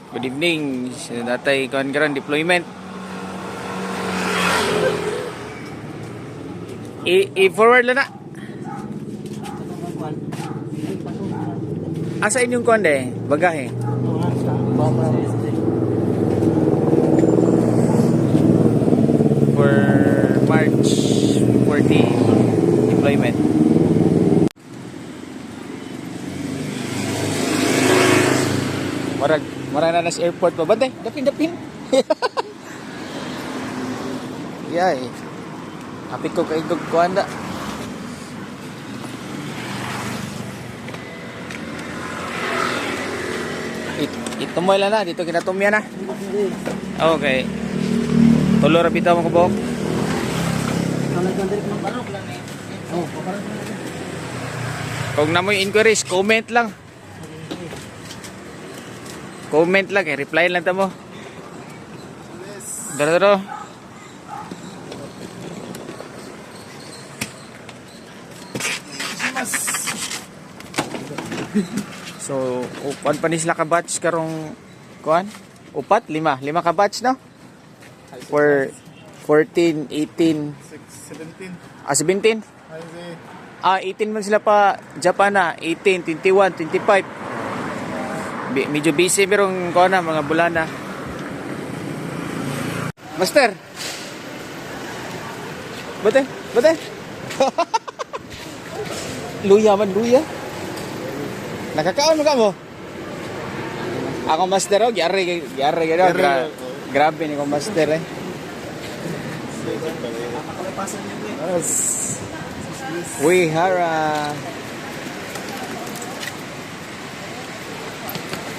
Good evening. Natay kuan karon deployment. I-forward lang na. Asa inyong kuan de? Bagahe. For March 14 deployment. Marag na sa airport pa. Bantay, dapin. Yay. Happy ko kay Gug Kuanda. Itumoy lang na. Dito kinatumya na. Okay. Tulo ra bitaw mo ko buhok. Kung namoy inquiries, comment lang. Comment lang eh, reply lang tamo. Daro. So, upan pa ni sila ka batch karong kuan? Upat, lima ka batch no? For 14, 18, 17. 17. 18 man sila pa Japan na, 18, 21, 25. Medyo busy pero kuan na mga bulana. Master. Bate. Luya. Nakakaon mo ka mo? Ako master oh, gyari. Grabe ni ko master eh. Uy, hara.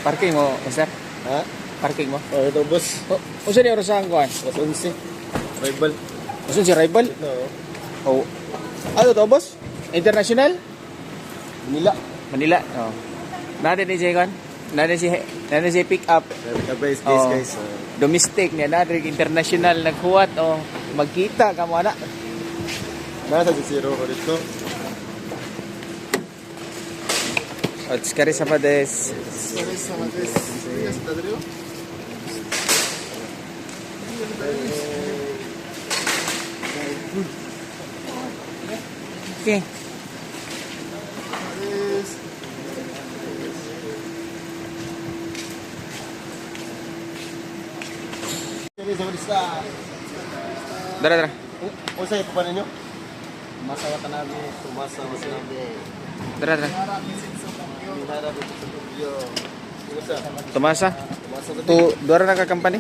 Parking mo, master? Ha? Parking mo? Oh, ito boss. Usa ni oras ang kuan? Boss 11. Rival. Usa si rival? No. Oh. Ano to, boss? International? Manila. Oh. Nade ni siya kan? Nade si pick up. Guys. Domestic niya na international naghuwat o magkita ka mo ana. Nasa si Zero ko dito. Otskari sa pades. Okay. Dara. O sa ipo pa ninyo? Masawa tanabi, tumasa masinabi. Dara. Dinara dito sa studio. Tumasa. Tumasa Tu dua na ka company?